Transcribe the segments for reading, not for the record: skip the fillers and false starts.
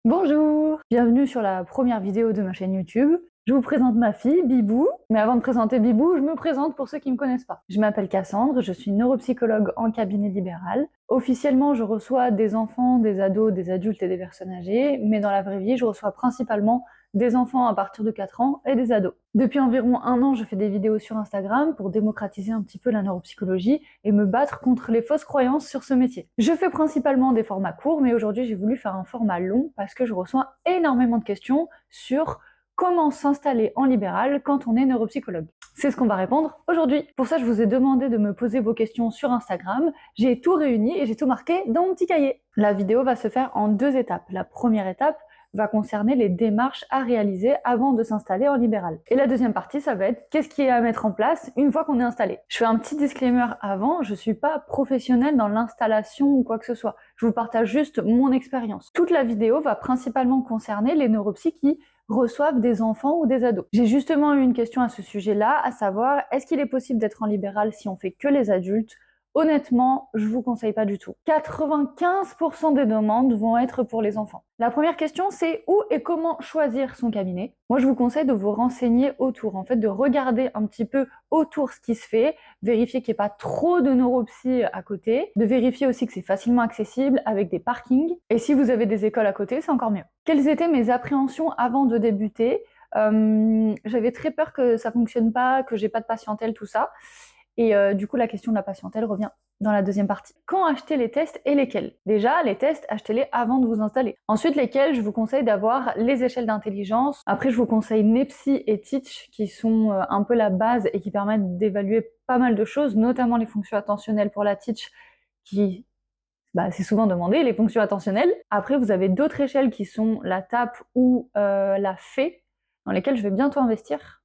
Bonjour, bienvenue sur la première vidéo de ma chaîne YouTube. Je vous présente ma fille, Bibou. Mais avant de présenter Bibou, je me présente pour ceux qui ne me connaissent pas. Je m'appelle Cassandre, je suis neuropsychologue en cabinet libéral. Officiellement, je reçois des enfants, des ados, des adultes et des personnes âgées, mais dans la vraie vie, je reçois principalement des enfants à partir de 4 ans et des ados. Depuis environ 1 an, je fais des vidéos sur Instagram pour démocratiser un petit peu la neuropsychologie et me battre contre les fausses croyances sur ce métier. Je fais principalement des formats courts, mais aujourd'hui j'ai voulu faire un format long parce que je reçois énormément de questions sur comment s'installer en libéral quand on est neuropsychologue. C'est ce qu'on va répondre aujourd'hui. Pour ça, je vous ai demandé de me poser vos questions sur Instagram. J'ai tout réuni et j'ai tout marqué dans mon petit cahier. La vidéo va se faire en 2 étapes. La première étape va concerner les démarches à réaliser avant de s'installer en libéral. Et la deuxième partie, ça va être qu'est-ce qui est à mettre en place une fois qu'on est installé. Je fais un petit disclaimer avant, je suis pas professionnelle dans l'installation ou quoi que ce soit. Je vous partage juste mon expérience. Toute la vidéo va principalement concerner les neuropsys qui reçoivent des enfants ou des ados. J'ai justement eu une question à ce sujet-là, à savoir, est-ce qu'il est possible d'être en libéral si on fait que les adultes ? Honnêtement, je vous conseille pas du tout. 95% des demandes vont être pour les enfants. La première question, c'est où et comment choisir son cabinet. Moi, je vous conseille de vous renseigner autour, en fait, de regarder un petit peu autour ce qui se fait, vérifier qu'il n'y ait pas trop de neuropsy à côté, de vérifier aussi que c'est facilement accessible avec des parkings. Et si vous avez des écoles à côté, c'est encore mieux. Quelles étaient mes appréhensions avant de débuter ? J'avais très peur que ça fonctionne pas, que j'ai pas de patientèle, tout ça. Et du coup, la question de la patientèle revient dans la deuxième partie. Quand acheter les tests et lesquels? Déjà, les tests, achetez-les avant de vous installer. Ensuite, lesquels, je vous conseille d'avoir les échelles d'intelligence. Après, je vous conseille NEPSI et Teach, qui sont un peu la base et qui permettent d'évaluer pas mal de choses, notamment les fonctions attentionnelles pour la Teach, qui c'est souvent demandé, les fonctions attentionnelles. Après, vous avez d'autres échelles qui sont la TAP ou la FE, dans lesquelles je vais bientôt investir.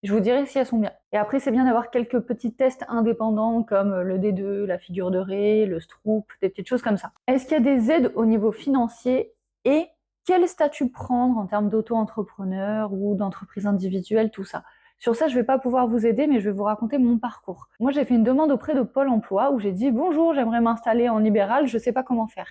Je vous dirai si elles sont bien. Et après, c'est bien d'avoir quelques petits tests indépendants comme le D2, la figure de Rey, le Stroop, des petites choses comme ça. Est-ce qu'il y a des aides au niveau financier et quel statut prendre en termes d'auto-entrepreneur ou d'entreprise individuelle, tout ça? Sur ça, je vais pas pouvoir vous aider, mais je vais vous raconter mon parcours. Moi, j'ai fait une demande auprès de Pôle emploi où j'ai dit « Bonjour, j'aimerais m'installer en libéral, je sais pas comment faire ».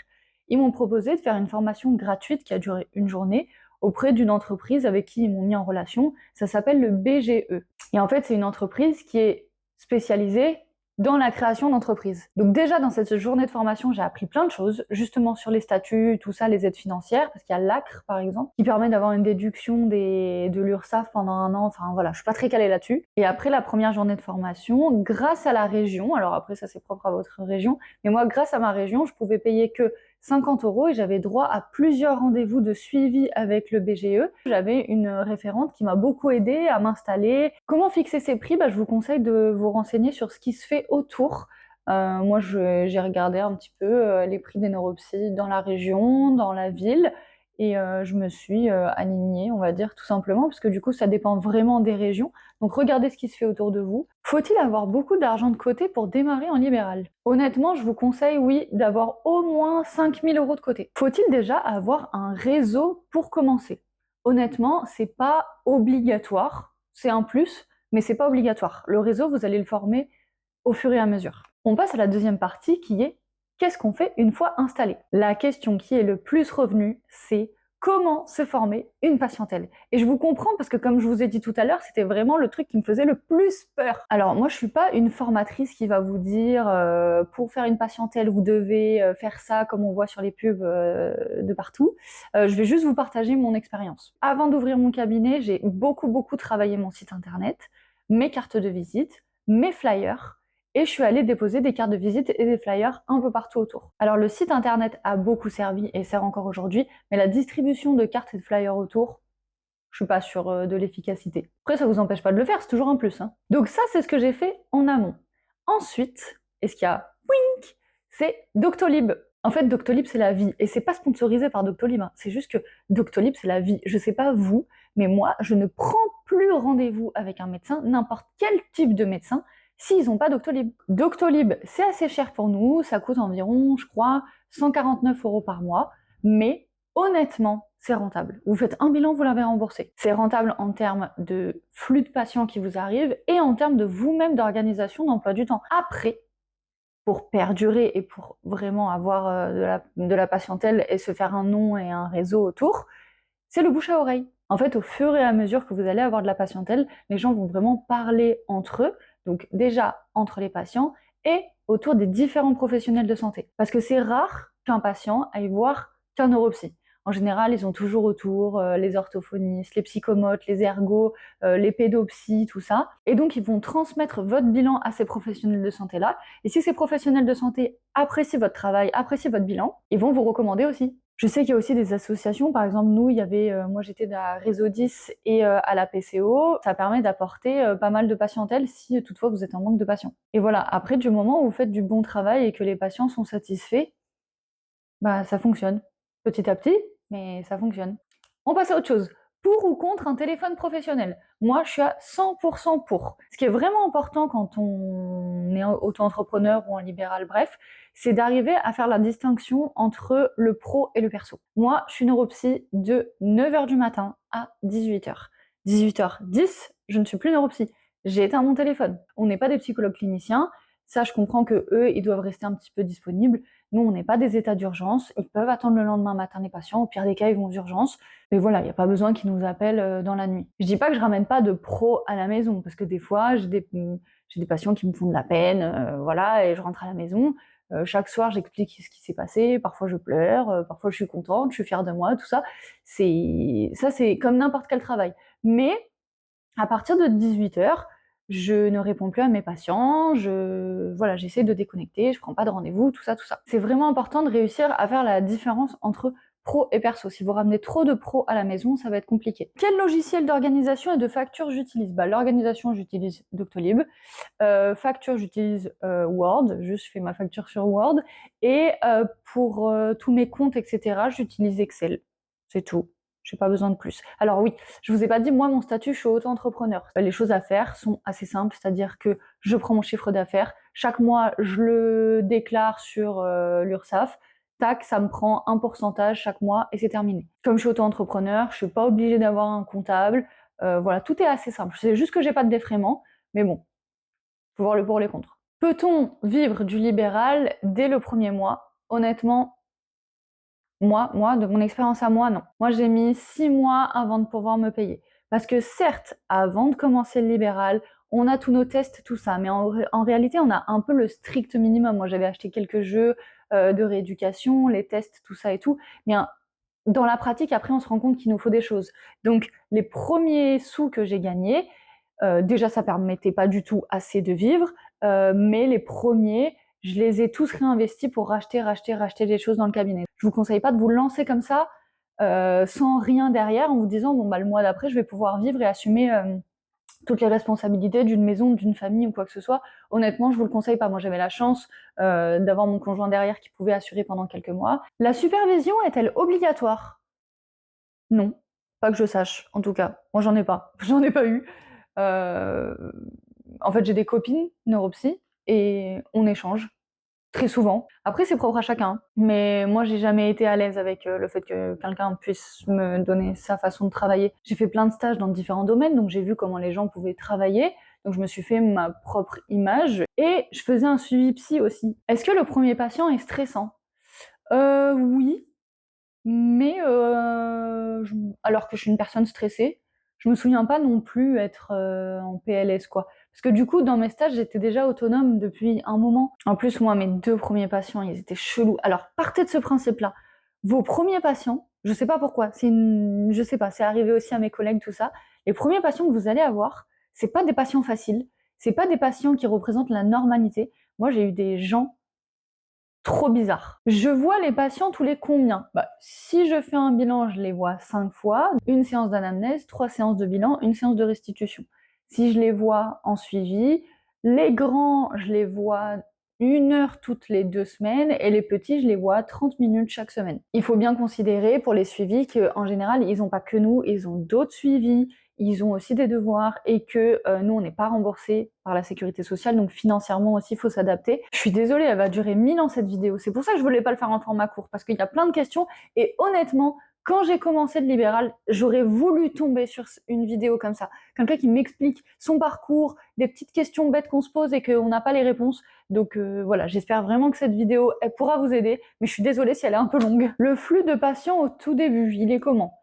Ils m'ont proposé de faire une formation gratuite qui a duré une journée auprès d'une entreprise avec qui ils m'ont mis en relation. Ça s'appelle le BGE. Et en fait, c'est une entreprise qui est spécialisée dans la création d'entreprises. Donc déjà, dans cette journée de formation, j'ai appris plein de choses, justement sur les statuts, tout ça, les aides financières, parce qu'il y a l'ACRE, par exemple, qui permet d'avoir une déduction de l'URSSAF pendant 1 an, enfin voilà, je suis pas très calée là-dessus. Et après la première journée de formation, grâce à la région, alors après ça c'est propre à votre région, mais moi, grâce à ma région, je pouvais payer que 50 € et j'avais droit à plusieurs rendez-vous de suivi avec le BGE. J'avais une référente qui m'a beaucoup aidée à m'installer. Comment fixer ses prix? Je vous conseille de vous renseigner sur ce qui se fait autour. Moi, j'ai regardé un petit peu les prix des neuropsys dans la région, dans la ville, et je me suis alignée, on va dire, tout simplement, parce que du coup, ça dépend vraiment des régions. Donc regardez ce qui se fait autour de vous. Faut-il avoir beaucoup d'argent de côté pour démarrer en libéral? Honnêtement, je vous conseille, oui, d'avoir au moins 5 000 € de côté. Faut-il déjà avoir un réseau pour commencer? Honnêtement, c'est pas obligatoire, c'est un plus, mais c'est pas obligatoire. Le réseau, vous allez le former au fur et à mesure. On passe à la deuxième partie qui est qu'est-ce qu'on fait une fois installé? La question qui est le plus revenue, c'est comment se former une patientèle. Et je vous comprends parce que comme je vous ai dit tout à l'heure, c'était vraiment le truc qui me faisait le plus peur. Alors moi je suis pas une formatrice qui va vous dire pour faire une patientèle vous devez faire ça comme on voit sur les pubs de partout. Je vais juste vous partager mon expérience. Avant d'ouvrir mon cabinet, j'ai beaucoup travaillé mon site internet, mes cartes de visite, mes flyers, et je suis allée déposer des cartes de visite et des flyers un peu partout autour. Alors le site internet a beaucoup servi et sert encore aujourd'hui, mais la distribution de cartes et de flyers autour, je suis pas sûre de l'efficacité. Après ça vous empêche pas de le faire, c'est toujours un plus. Donc ça c'est ce que j'ai fait en amont. Ensuite, et ce qu'il y a, wink, c'est Doctolib. En fait, Doctolib, c'est la vie. Et c'est pas sponsorisé par Doctolib, c'est juste que Doctolib, c'est la vie. Je sais pas vous, mais moi, je ne prends plus rendez-vous avec un médecin, n'importe quel type de médecin, s'ils n'ont pas Doctolib. Doctolib, c'est assez cher pour nous, ça coûte environ, je crois, 149 € par mois, mais honnêtement, c'est rentable. Vous faites un bilan, vous l'avez remboursé. C'est rentable en termes de flux de patients qui vous arrivent et en termes de vous-même d'organisation d'emploi du temps. Après, pour perdurer et pour vraiment avoir de la patientèle et se faire un nom et un réseau autour, c'est le bouche à oreille. En fait, au fur et à mesure que vous allez avoir de la patientèle, les gens vont vraiment parler entre eux, donc déjà entre les patients et autour des différents professionnels de santé. Parce que c'est rare qu'un patient aille voir qu'un neuropsy. En général, ils ont toujours autour les orthophonistes, les psychomotes, les ergos, les pédopsies, tout ça. Et donc, ils vont transmettre votre bilan à ces professionnels de santé-là. Et si ces professionnels de santé apprécient votre travail, apprécient votre bilan, ils vont vous recommander aussi. Je sais qu'il y a aussi des associations, par exemple nous, il y avait, moi j'étais à Réseau 10 et à la PCO, ça permet d'apporter pas mal de patientèle si toutefois vous êtes en manque de patients. Et voilà, après du moment où vous faites du bon travail et que les patients sont satisfaits, bah ça fonctionne. Petit à petit, mais ça fonctionne. On passe à autre chose. Pour ou contre un téléphone professionnel? Moi, je suis à 100% pour. Ce qui est vraiment important quand on est auto-entrepreneur ou en libéral, bref, c'est d'arriver à faire la distinction entre le pro et le perso. Moi, je suis neuropsy de 9h du matin à 18h. 18h10, je ne suis plus neuropsy. J'ai éteint mon téléphone. On n'est pas des psychologues cliniciens. Ça, je comprends que eux, ils doivent rester un petit peu disponibles. Nous, on n'est pas des états d'urgence. Ils peuvent attendre le lendemain matin les patients. Au pire des cas, ils vont aux urgences. Mais voilà, il n'y a pas besoin qu'ils nous appellent dans la nuit. Je dis pas que je ramène pas de pro à la maison, parce que des fois, j'ai des patients qui me font de la peine, voilà, et je rentre à la maison. Chaque soir, j'explique ce qui s'est passé. Parfois, je pleure. Parfois, je suis contente. Je suis fière de moi. Tout ça, c'est comme n'importe quel travail. Mais à partir de 18h, je ne réponds plus à mes patients, voilà, j'essaie de déconnecter, je prends pas de rendez-vous, tout ça, tout ça. C'est vraiment important de réussir à faire la différence entre pro et perso. Si vous ramenez trop de pro à la maison, ça va être compliqué. Quel logiciel d'organisation et de facture j'utilise? L'organisation, j'utilise Doctolib. Facture, j'utilise Word, je fais ma facture sur Word. Et pour tous mes comptes, etc., j'utilise Excel. C'est tout. J'ai pas besoin de plus. Alors oui, je vous ai pas dit, moi, mon statut, je suis auto-entrepreneur. Les choses à faire sont assez simples, c'est-à-dire que je prends mon chiffre d'affaires, chaque mois, je le déclare sur l'URSSAF, tac, ça me prend un pourcentage chaque mois et c'est terminé. Comme je suis auto-entrepreneur, je suis pas obligée d'avoir un comptable, voilà, tout est assez simple. C'est juste que j'ai pas de défraiement, mais bon, faut voir le pour et les contre. Peut-on vivre du libéral dès le premier mois? Honnêtement, moi, de mon expérience à moi, non. Moi, j'ai mis 6 mois avant de pouvoir me payer. Parce que certes, avant de commencer le libéral, on a tous nos tests, tout ça, mais en réalité, on a un peu le strict minimum. Moi, j'avais acheté quelques jeux de rééducation, les tests, tout ça et tout, mais dans la pratique, après, on se rend compte qu'il nous faut des choses. Donc, les premiers sous que j'ai gagnés, déjà, ça permettait pas du tout assez de vivre, mais les premiers, je les ai tous réinvestis pour racheter des choses dans le cabinet. Je vous conseille pas de vous lancer comme ça, sans rien derrière, en vous disant bon bah le mois d'après je vais pouvoir vivre et assumer toutes les responsabilités d'une maison, d'une famille ou quoi que ce soit. Honnêtement, je vous le conseille pas. Moi, j'avais la chance d'avoir mon conjoint derrière qui pouvait assurer pendant quelques mois. La supervision est-elle obligatoire? Non, pas que je sache, en tout cas. Moi, j'en ai pas. J'en ai pas eu. Euh, En fait, j'ai des copines neuropsy et on échange très souvent. Après, c'est propre à chacun. Mais moi, j'ai jamais été à l'aise avec le fait que quelqu'un puisse me donner sa façon de travailler. J'ai fait plein de stages dans différents domaines, donc j'ai vu comment les gens pouvaient travailler. Donc je me suis fait ma propre image et je faisais un suivi psy aussi. Est-ce que le premier patient est stressant? Oui, mais alors que je suis une personne stressée, je me souviens pas non plus être en PLS, quoi. Parce que du coup, dans mes stages, j'étais déjà autonome depuis un moment. En plus, moi, mes 2 premiers patients, ils étaient chelous. Alors, partez de ce principe-là. Vos premiers patients, je sais pas pourquoi, je sais pas, c'est arrivé aussi à mes collègues, tout ça. Les premiers patients que vous allez avoir, c'est pas des patients faciles, c'est pas des patients qui représentent la normalité. Moi, j'ai eu des gens trop bizarre. Je vois les patients tous les combien? Si je fais un bilan, je les vois 5 fois, une séance d'anamnèse, 3 séances de bilan, une séance de restitution. Si je les vois en suivi, les grands, je les vois 1 heure toutes les 2 semaines et les petits, je les vois 30 minutes chaque semaine. Il faut bien considérer pour les suivis qu'en général, ils n'ont pas que nous, ils ont d'autres suivis, ils ont aussi des devoirs et que nous, on n'est pas remboursé par la sécurité sociale, donc financièrement aussi, il faut s'adapter. Je suis désolée, elle va durer 1000 ans cette vidéo. C'est pour ça que je voulais pas le faire en format court, parce qu'il y a plein de questions et honnêtement, Quand j'ai commencé le libéral, j'aurais voulu tomber sur une vidéo comme ça. Quelqu'un qui m'explique son parcours, des petites questions bêtes qu'on se pose et qu'on n'a pas les réponses. Donc voilà, j'espère vraiment que cette vidéo, elle pourra vous aider, mais je suis désolée si elle est un peu longue. Le flux de patients au tout début, il est comment?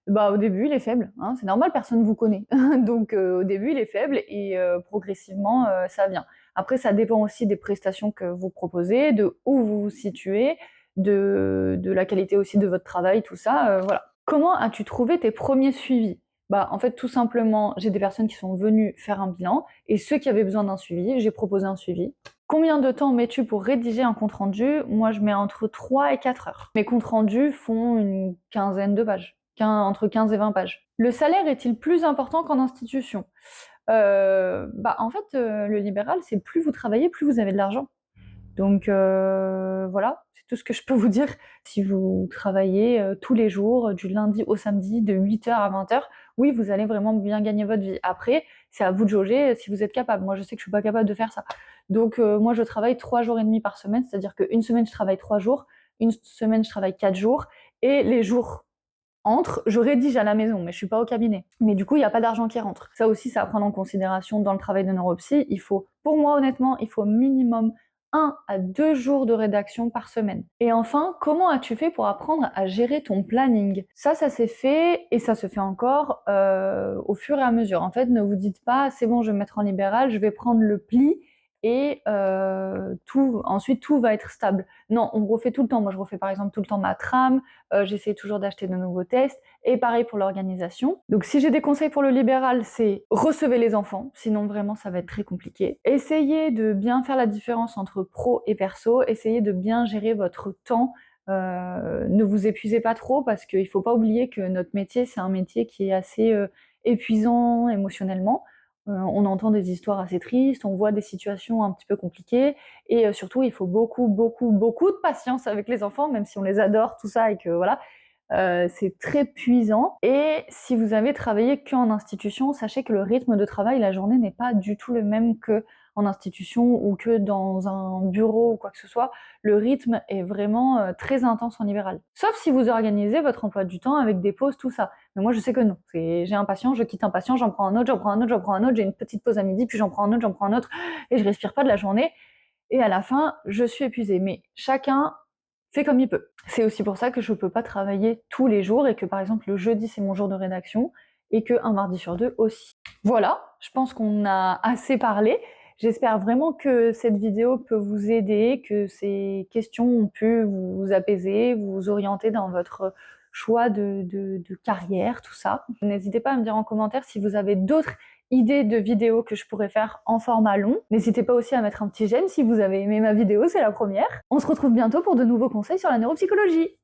Bah, au début, il est faible, hein, c'est normal, personne ne vous connaît. Donc au début, il est faible et progressivement, ça vient. Après, ça dépend aussi des prestations que vous proposez, de où vous vous situez, de la qualité aussi de votre travail, tout ça, voilà. Comment as-tu trouvé tes premiers suivis? Bah, en fait, tout simplement, j'ai des personnes qui sont venues faire un bilan, et ceux qui avaient besoin d'un suivi, j'ai proposé un suivi. Combien de temps mets-tu pour rédiger un compte rendu? Moi, je mets entre 3 et 4 heures. Mes comptes rendus font une quinzaine de pages, entre 15 et 20 pages. Le salaire est-il plus important qu'en institution? Bah, en fait, le libéral, c'est plus vous travaillez, plus vous avez de l'argent. Donc voilà, c'est tout ce que je peux vous dire. Si vous travaillez tous les jours, du lundi au samedi, de 8h à 20h, oui, vous allez vraiment bien gagner votre vie. Après, c'est à vous de jauger si vous êtes capable. Moi, je sais que je suis pas capable de faire ça. Donc moi, je travaille 3 jours et demi par semaine, c'est-à-dire qu'une semaine, je travaille 3 jours, une semaine, je travaille 4 jours, et les jours je rédige à la maison, mais je suis pas au cabinet. Mais du coup, il n'y a pas d'argent qui rentre. Ça aussi, c'est à prendre en considération dans le travail de neuropsy. Pour moi, honnêtement, il faut minimum 1 à 2 jours de rédaction par semaine. Et enfin, comment as-tu fait pour apprendre à gérer ton planning? Ça s'est fait, et ça se fait encore au fur et à mesure. En fait, ne vous dites pas, c'est bon, je vais me mettre en libéral, je vais prendre le pli, et ensuite tout va être stable. Non, on refait tout le temps. Moi, je refais par exemple tout le temps ma trame, j'essaie toujours d'acheter de nouveaux tests, et pareil pour l'organisation. Donc si j'ai des conseils pour le libéral, c'est recevez les enfants, sinon vraiment ça va être très compliqué. Essayez de bien faire la différence entre pro et perso, essayez de bien gérer votre temps, ne vous épuisez pas trop, parce qu'il faut pas oublier que notre métier, c'est un métier qui est assez épuisant émotionnellement. On entend des histoires assez tristes, on voit des situations un petit peu compliquées, et surtout, il faut beaucoup, beaucoup, beaucoup de patience avec les enfants, même si on les adore, tout ça, et que voilà, c'est très puisant. Et si vous avez travaillé qu'en institution, sachez que le rythme de travail, la journée n'est pas du tout le même que en institution ou que dans un bureau ou quoi que ce soit. Le rythme est vraiment très intense en libéral. Sauf si vous organisez votre emploi du temps avec des pauses, tout ça. Mais moi, je sais que non. J'ai un patient, je quitte un patient, j'en prends un autre, j'en prends un autre, j'en prends un autre, j'ai une petite pause à midi, puis j'en prends un autre, j'en prends un autre, et je respire pas de la journée. Et à la fin, je suis épuisée. Mais chacun fait comme il peut. C'est aussi pour ça que je peux pas travailler tous les jours, et que par exemple le jeudi c'est mon jour de rédaction, et qu'un mardi sur 2 aussi. Voilà, je pense qu'on a assez parlé. J'espère vraiment que cette vidéo peut vous aider, que ces questions ont pu vous apaiser, vous orienter dans votre choix de carrière, tout ça. N'hésitez pas à me dire en commentaire si vous avez d'autres idées de vidéos que je pourrais faire en format long. N'hésitez pas aussi à mettre un petit j'aime si vous avez aimé ma vidéo, c'est la première. On se retrouve bientôt pour de nouveaux conseils sur la neuropsychologie.